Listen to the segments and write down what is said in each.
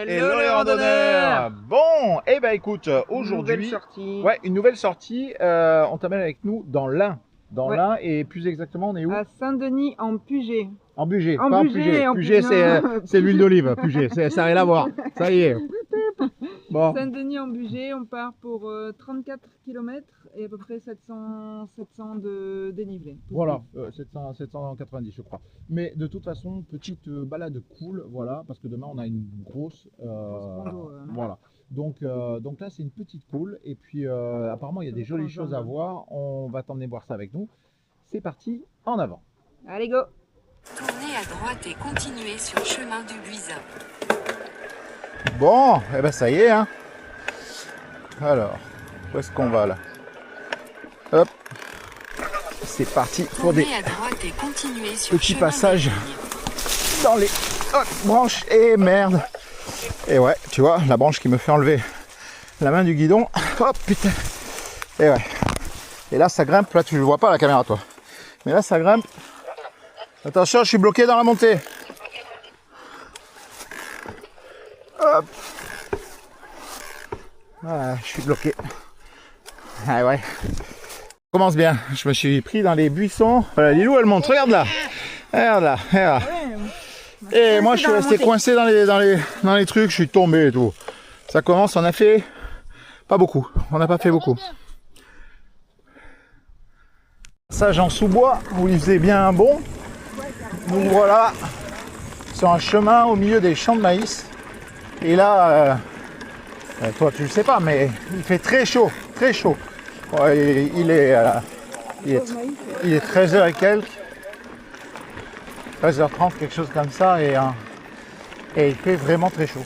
Hello les randonneurs. Bon, et ben écoute, aujourd'hui, une nouvelle sortie. On t'amène avec nous dans l'Ain. Dans l'Ain, et plus exactement, on est où? À Saint-Denis en Puget. En Bugey, En pas en Bugey, Puget. en Puget, c'est l'huile d'olive. Puget, ça n'a rien à voir. Ça y est. Bon. Saint-Denis en Bugey, on part pour 34 km et à peu près 700 de dénivelé. Voilà, 790 je crois. Mais de toute façon, petite balade cool, voilà, parce que demain on a une grosse... voilà. Donc là c'est une petite cool, et puis apparemment il y a des jolies choses à voir. On va t'emmener voir ça avec nous. C'est parti, en avant. Allez go! Tournez à droite et continuez sur le chemin du Buisin. Bon, et ben ça y est, hein. Alors, où est-ce qu'on va là? Hop, c'est parti pour des à droite et continuez sur petits passages dans les branches. Et merde. Et ouais, tu vois, la branche qui me fait enlever la main du guidon. Hop, putain. Et ouais. Et là, ça grimpe. Là, tu ne vois pas à la caméra, toi. Mais là, ça grimpe. Attention, je suis bloqué dans la montée. Hop. Voilà, je suis bloqué. Ah ouais. Ça commence bien. Je me suis pris dans les buissons. Voilà, Lilou, elle monte. Regarde là. Regarde là. Regarde. Et moi, je suis resté coincé dans les trucs. Je suis tombé et tout. Ça commence. On a fait pas beaucoup. On n'a pas fait beaucoup. Passage en sous-bois où il faisait bien bon. Nous voilà sur un chemin au milieu des champs de maïs. Et là, toi tu le sais pas, mais il fait très chaud, très chaud. Ouais, il est 13h et quelques, 13h30, quelque chose comme ça, et il fait vraiment très chaud.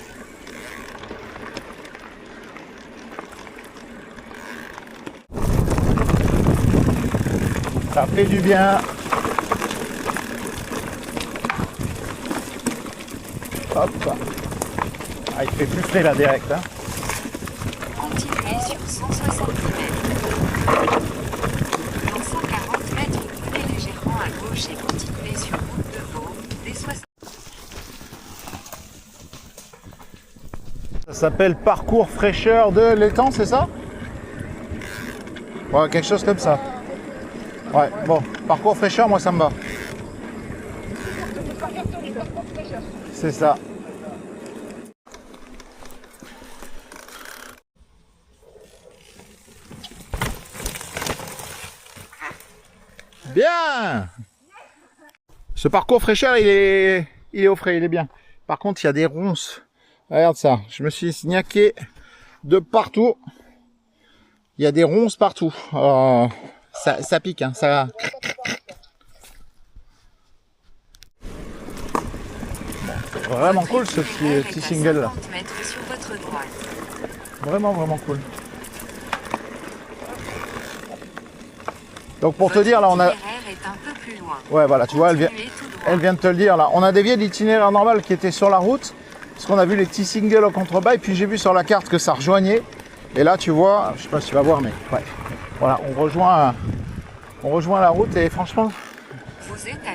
Ça fait du bien. Hop. Ah, il fait plus frais là direct. Hein. Continuez sur 160 mètres. Dans 140 mètres, tournez légèrement à gauche et continuez sur route de Vaud, des 60. Ça s'appelle parcours fraîcheur de l'étang, c'est ça? Ouais, quelque chose comme ça. Ouais, bon, parcours fraîcheur, moi ça me va. C'est ça. Bien. Ce parcours fraîcheur, il est au frais, il est bien. Par contre, il y a des ronces. Regarde ça, je me suis signaqué de partout. Il y a des ronces partout. Ça pique, hein, ça... Vraiment cool ce petit single là. Vraiment cool. Donc pour te dire là on a... Ouais voilà, tu vois, elle vient de te le dire là. On a dévié de l'itinéraire normal qui était sur la route. Parce qu'on a vu les petits singles au contrebas. Et puis j'ai vu sur la carte que ça rejoignait. Et là tu vois, je sais pas si tu vas voir mais... Ouais. Voilà, on rejoint la route et franchement...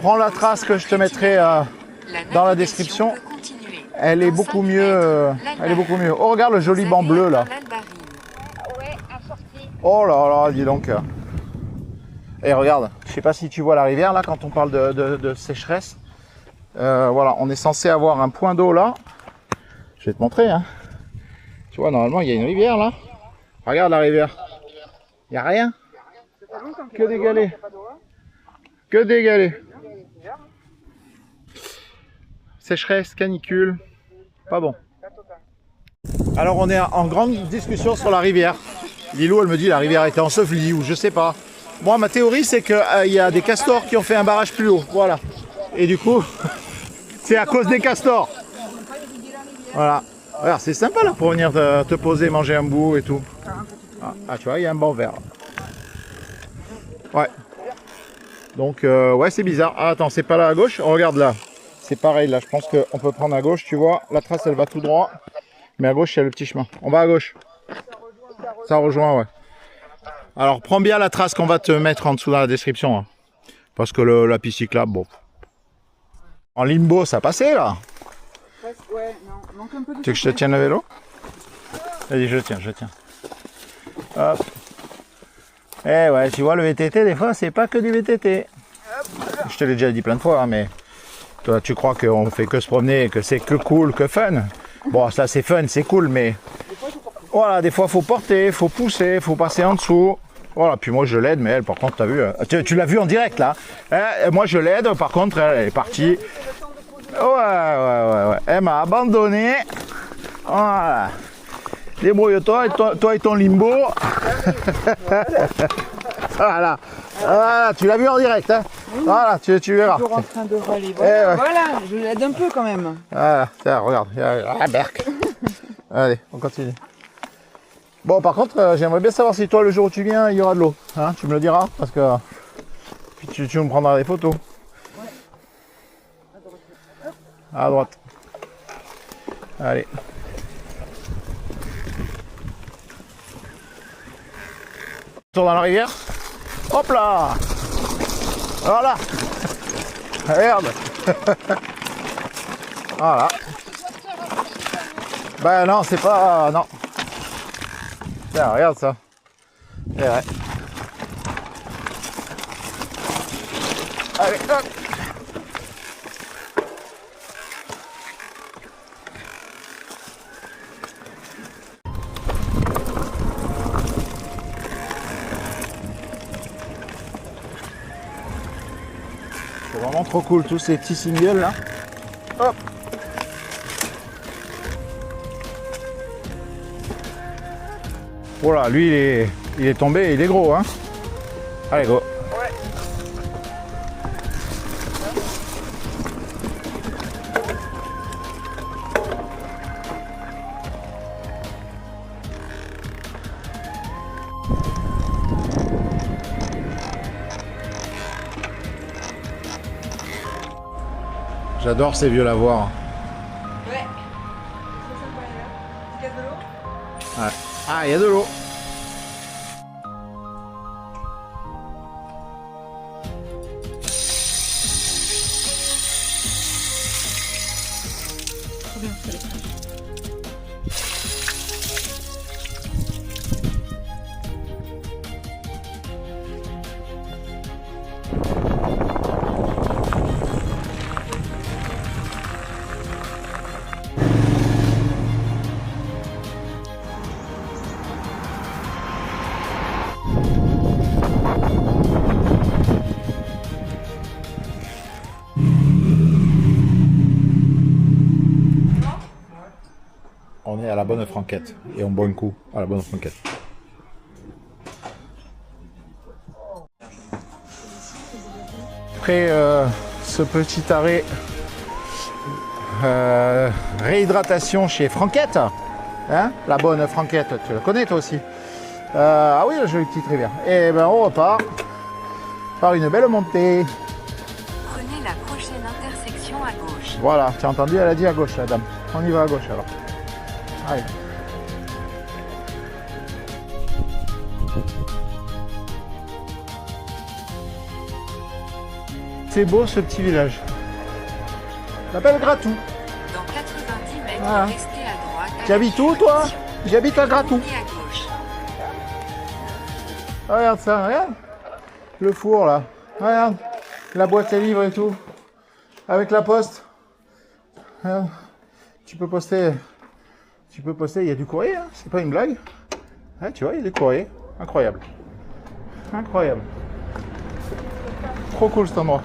Prends la trace que je te mettrai... dans la description, elle est beaucoup mieux. Oh, regarde le joli banc bleu là. Oh là là, dis donc. Et regarde, je sais pas si tu vois la rivière là quand on parle de sécheresse. Voilà, on est censé avoir un point d'eau là. Je vais te montrer. Hein. Tu vois, normalement il y a une rivière là. Regarde la rivière. Il n'y a rien. Que des galets. Que des galets. Sécheresse, canicule, pas bon. Alors on est en grande discussion sur la rivière. Lilou elle me dit la rivière était ensevelie ou je sais pas. Moi ma théorie c'est qu'il y a des castors qui ont fait un barrage plus haut. Voilà. Et du coup, c'est à cause des castors. Voilà. Alors c'est sympa là pour venir te poser, manger un bout et tout. Ah tu vois, il y a un banc vert. Ouais. Donc ouais c'est bizarre. Ah attends, c'est pas là à gauche, regarde là. C'est pareil là, je pense qu'on peut prendre à gauche, tu vois, la trace elle va tout droit, mais à gauche il y a le petit chemin. On va à gauche. Ça rejoint, ouais. Alors prends bien la trace qu'on va te mettre en dessous dans la description, hein, parce que la piste cyclable, bon. En limbo, ça passait là. Ouais, non, manque un peu de Tu veux que je te tienne le vélo? Vas-y, je tiens. Hop. Eh ouais, tu vois, le VTT, des fois, c'est pas que du VTT. Je te l'ai déjà dit plein de fois, hein, mais toi, tu crois qu'on fait que se promener, que c'est que cool, que fun. Bon, ça, c'est fun, c'est cool, mais voilà, des fois, faut porter, faut pousser, faut passer en dessous. Voilà, puis moi, je l'aide, mais elle, par contre, t'as vu, tu l'as vu en direct, là. Moi, je l'aide, par contre, elle est partie. Ouais. Elle m'a abandonné. Voilà. Débrouille-toi, toi et ton limbo. Voilà, tu l'as vu en direct, hein. Voilà, tu verras. Toujours en train de râler. Voilà, voilà, je l'aide un peu quand même. Voilà, tiens, regarde, la berque. Allez, on continue. Bon, par contre, j'aimerais bien savoir si toi, le jour où tu viens, il y aura de l'eau. Hein, tu me le diras, parce que puis tu me prendras des photos. À droite. Allez. Tour dans la rivière. Hop là. Voilà. Regarde. Voilà. Ben non, c'est pas... Non. Tiens, regarde ça. C'est vrai. Allez, hop. C'est vraiment trop cool tous ces petits singles là. Hop. Voilà, lui il est tombé, il est gros hein. Allez go. Ouais. J'adore ces vieux lavoirs. Ouais. Il y a de l'eau? Ouais. Ah, il y a de l'eau. Trop bien, c'est l'écran. On est à la bonne franquette et on boit un coup à la bonne franquette. Après ce petit arrêt réhydratation chez Franquette, hein, la bonne Franquette, tu la connais toi aussi. Ah oui, la jolie petite rivière. Et ben on repart par une belle montée. Prenez la prochaine intersection à gauche. Voilà, tu as entendu, elle a dit à gauche la dame. On y va à gauche alors. Allez. C'est beau ce petit village. On l'appelle Gratou. Dans 90 mètres, Voilà. restez à droite. Tu habites où toi? J'habite à Gratou. Et à gauche. Regarde ça, regarde. Le four là. Regarde. La boîte à livres et tout. Avec la poste. Regarde. Tu peux poster, il y a du courrier, hein. C'est pas une blague. Ouais, tu vois, il y a du courrier. Incroyable. Incroyable. Trop cool cet endroit.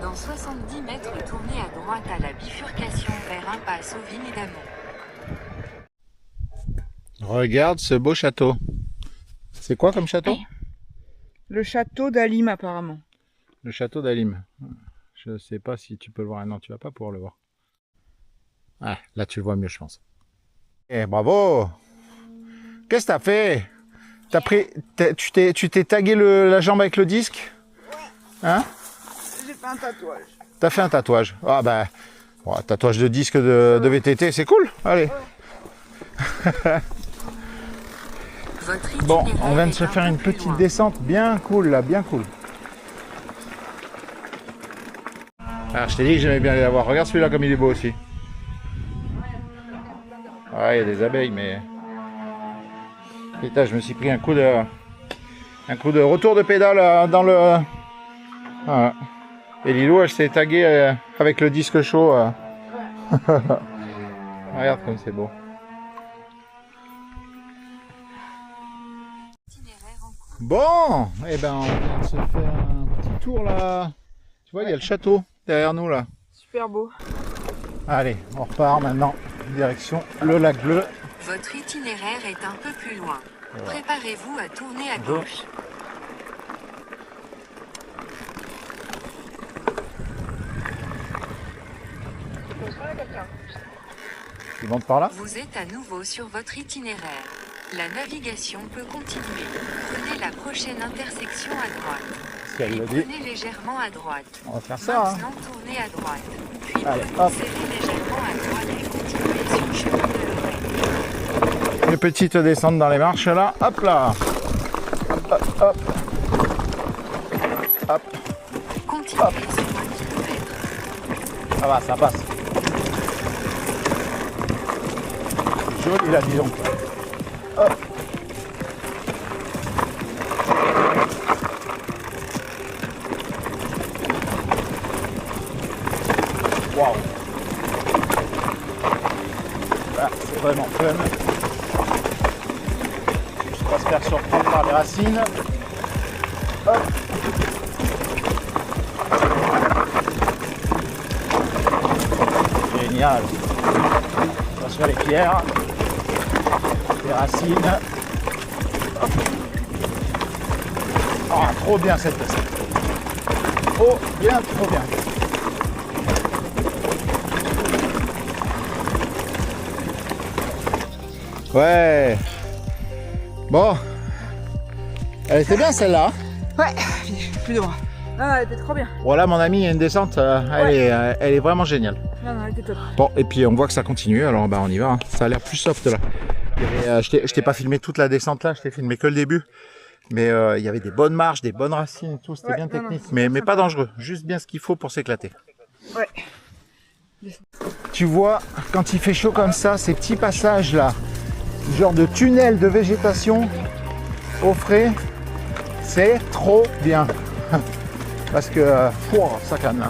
Dans 70 mètres, tournez à droite à la bifurcation vers impasse aux vignes d'Amont. Regarde ce beau château. C'est quoi comme château? Le château d'Alim apparemment. Le château d'Alim. Je sais pas si tu peux le voir. Non, tu vas pas pouvoir le voir. Ah, là tu le vois mieux, je pense. Eh, bravo! Qu'est-ce que t'as fait? T'as pris, tu t'es tagué la jambe avec le disque? Hein? J'ai fait un tatouage. T'as fait un tatouage? Ah ben, bon, tatouage de disque de VTT, c'est cool. Allez. Bon, on vient de se faire une petite descente bien cool là, bien cool. Alors je t'ai dit que j'aimais bien les avoir. Regarde celui-là comme il est beau aussi. Ah, il y a des abeilles, mais... Putain, je me suis pris un coup de retour de pédale dans le... Voilà. Et Lilou, elle s'est taguée avec le disque chaud. Regarde comme c'est beau. Bon, eh ben, on vient de se faire un petit tour là. Tu vois, il y a le château derrière nous là. Super beau. Allez, on repart maintenant, direction le lac bleu. Votre itinéraire est un peu plus loin. Voilà. Préparez-vous à tourner à gauche. Tu montes par là? Vous êtes à nouveau sur votre itinéraire. La navigation peut continuer. Prenez la prochaine intersection à droite. Puis prenez légèrement à droite. On va faire ça. Maintenant, tournez à droite. Puis allez, hop. serrez légèrement à droite et continuez sur le chemin de l'Oreille. Une petite descente dans les marches là. Hop là. Hop, hop. Hop. Continuez hop. sur 1 kilomètre. Ça va, ça passe. Joli là, dis donc. Hop. Waouh. Là, c'est vraiment fun. Juste pas se faire surprendre par les racines. Hop. Génial. Attention à les pierres. Les racines. Hop. Ah, trop bien cette descente. Trop bien, trop bien. Ouais. Bon. Elle était bien celle-là. Ouais, plus de bras. Ah, elle était trop bien. Voilà mon ami, il y a une descente, elle est vraiment géniale. Non, elle était top. Bon, et puis on voit que ça continue, alors bah on y va. Hein. Ça a l'air plus soft là. Je t'ai pas filmé toute la descente là, je t'ai filmé que le début. Mais il y avait des bonnes marches, des bonnes racines et tout, c'était bien technique. Mais pas dangereux, juste bien ce qu'il faut pour s'éclater. Ouais. Tu vois, quand il fait chaud comme ça, ces petits passages là, genre de tunnel de végétation au frais, c'est trop bien. Parce que, ça canne là.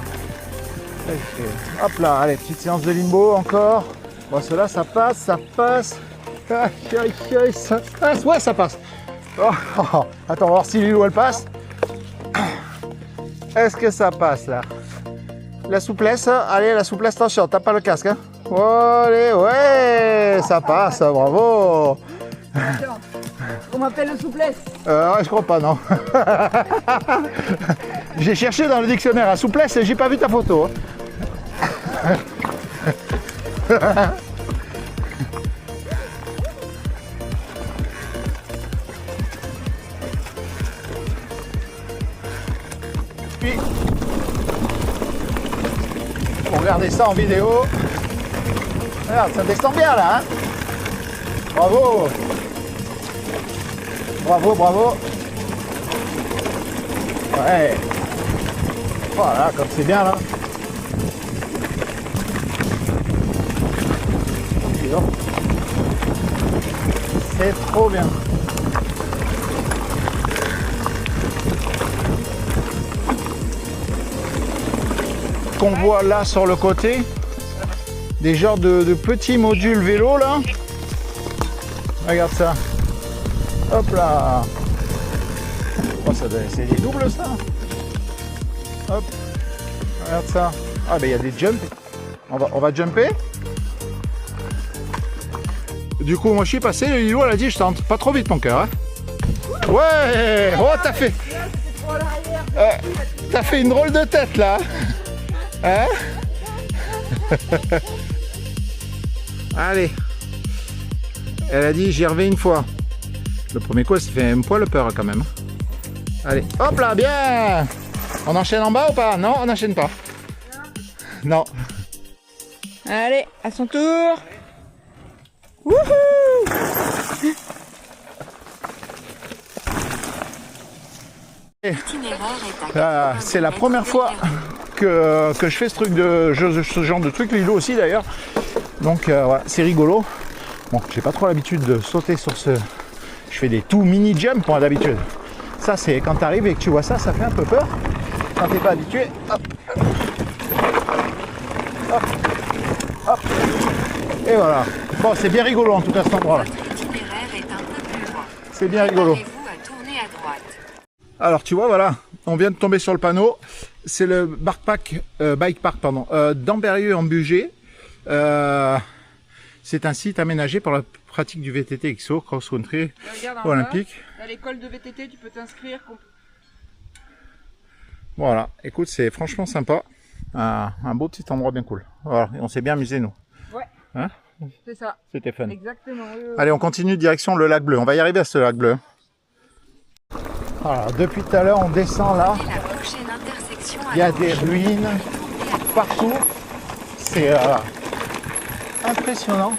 Hop là, allez, petite séance de limbo encore. Bon, cela ça passe, ça passe. Aïe, aïe, aïe, ça passe. Ouais, ça passe. Oh, oh, oh. Attends, on va voir si Lilou elle passe. Est-ce que ça passe là? La souplesse, allez, la souplesse, attention, tape pas le casque. Hein. Allez, ouais, ça passe, bravo. On m'appelle le souplesse. Ouais, je crois pas, non. J'ai cherché dans le dictionnaire à souplesse et j'ai pas vu ta photo. Puis, pour regarder ça en vidéo, regarde, ça descend bien là. Hein, bravo. Bravo, bravo. Ouais. Voilà, comme c'est bien là. C'est trop bien. Qu'on voit là sur le côté, des genres de petits modules vélo là. Regarde ça. Hop là. Oh, c'est des doubles ça. Hop. Regarde ça. Ah ben il y a des jumps. On va jumper. Du coup moi je suis passé, le Lilou elle a dit je tente. Pas trop vite mon cœur. Hein. Ouais. Oh t'as fait. T'as fait une drôle de tête là. Hein. Allez. Elle a dit j'y reviens une fois. Le premier coup elle s'est fait un poil peur quand même. Allez, hop là, bien. On enchaîne en bas ou pas? Non, on n'enchaîne pas. Non. Allez, à son tour. Wouhou. C'est la première fois que je fais ce genre de truc, Lilou aussi d'ailleurs. Donc voilà, c'est rigolo. Bon, j'ai pas trop l'habitude de sauter sur ce... Je fais des tout mini jumps moi d'habitude. Ça c'est quand tu arrives et que tu vois ça, ça fait un peu peur. Quand t'es pas habitué, hop, hop, hop, et voilà. Bon, c'est bien rigolo en tout cas cet endroit là. C'est bien rigolo. Alors tu vois, voilà, on vient de tomber sur le panneau. C'est le bike park d'Ambérieu en Bugey. C'est un site aménagé pour la pratique du VTT XO, cross-country olympique. À l'école de VTT, tu peux t'inscrire. Voilà, écoute, c'est franchement sympa. Un beau petit endroit bien cool. Voilà, et on s'est bien amusé nous. Ouais, hein, c'est ça. C'était fun. Exactement. Allez, on continue direction le lac bleu. On va y arriver à ce lac bleu. Voilà, depuis tout à l'heure, on descend là. Il y a des ruines partout. C'est impressionnant.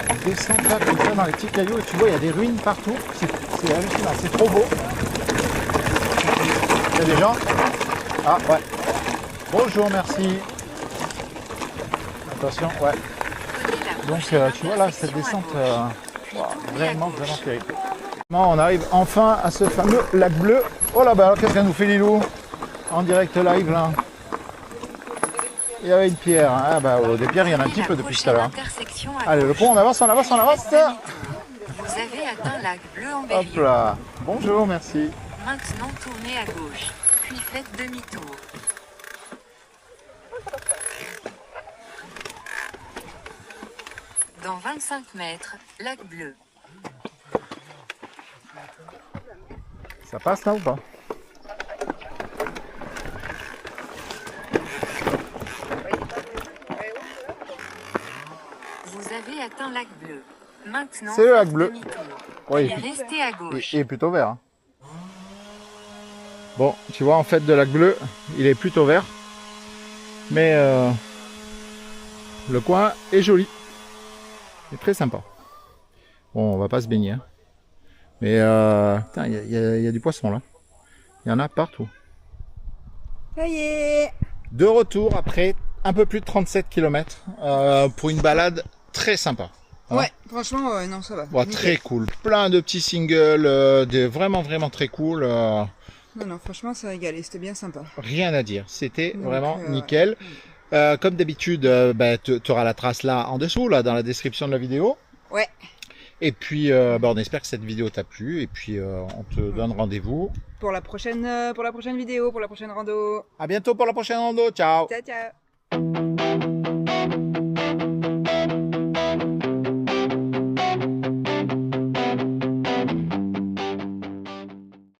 On descend là comme ça dans les petits cailloux et tu vois, il y a des ruines partout. C'est hallucinant, c'est trop beau. Il y a des gens. Ah ouais. Bonjour, merci. Attention, ouais. Donc tu vois là, cette descente, vraiment terrible. On arrive enfin à ce fameux lac bleu. Oh là bas, qu'est-ce qu'elle nous fait Lilou? En direct live là. Il y avait une pierre. Ah bah des pierres, il y en a un petit peu depuis tout à l'heure. Allez, le pont, on avance, on avance, on avance. Vous avez atteint lac bleu en Hop là. Bonjour, merci. Maintenant tournez à gauche, puis faites demi-tour. Dans 25 mètres, lac bleu. Ça passe là ou pas? Vous avez atteint lac bleu. Maintenant, c'est le lac bleu. Oui. Et restez à gauche. Il est plutôt vert. Hein. Bon, tu vois, en fait, de lac bleu, il est plutôt vert. Mais le coin est joli. C'est très sympa. Bon, on va pas se baigner. Hein. Mais putain, il y a du poisson là. Il y en a partout. Ça y est. De retour après un peu plus de 37 km pour une balade très sympa. Hein. Ouais, franchement, non, ça va. Ouais, très cool. Plein de petits singles, vraiment très cool. Non, franchement, ça a régalé. C'était bien sympa. Rien à dire. C'était vraiment nickel. Comme d'habitude, tu auras la trace là en dessous, là, dans la description de la vidéo. Ouais. Et puis, on espère que cette vidéo t'a plu. Et puis, on te donne rendez-vous pour la prochaine vidéo, pour la prochaine rando. À bientôt pour la prochaine rando. Ciao. Ciao, ciao.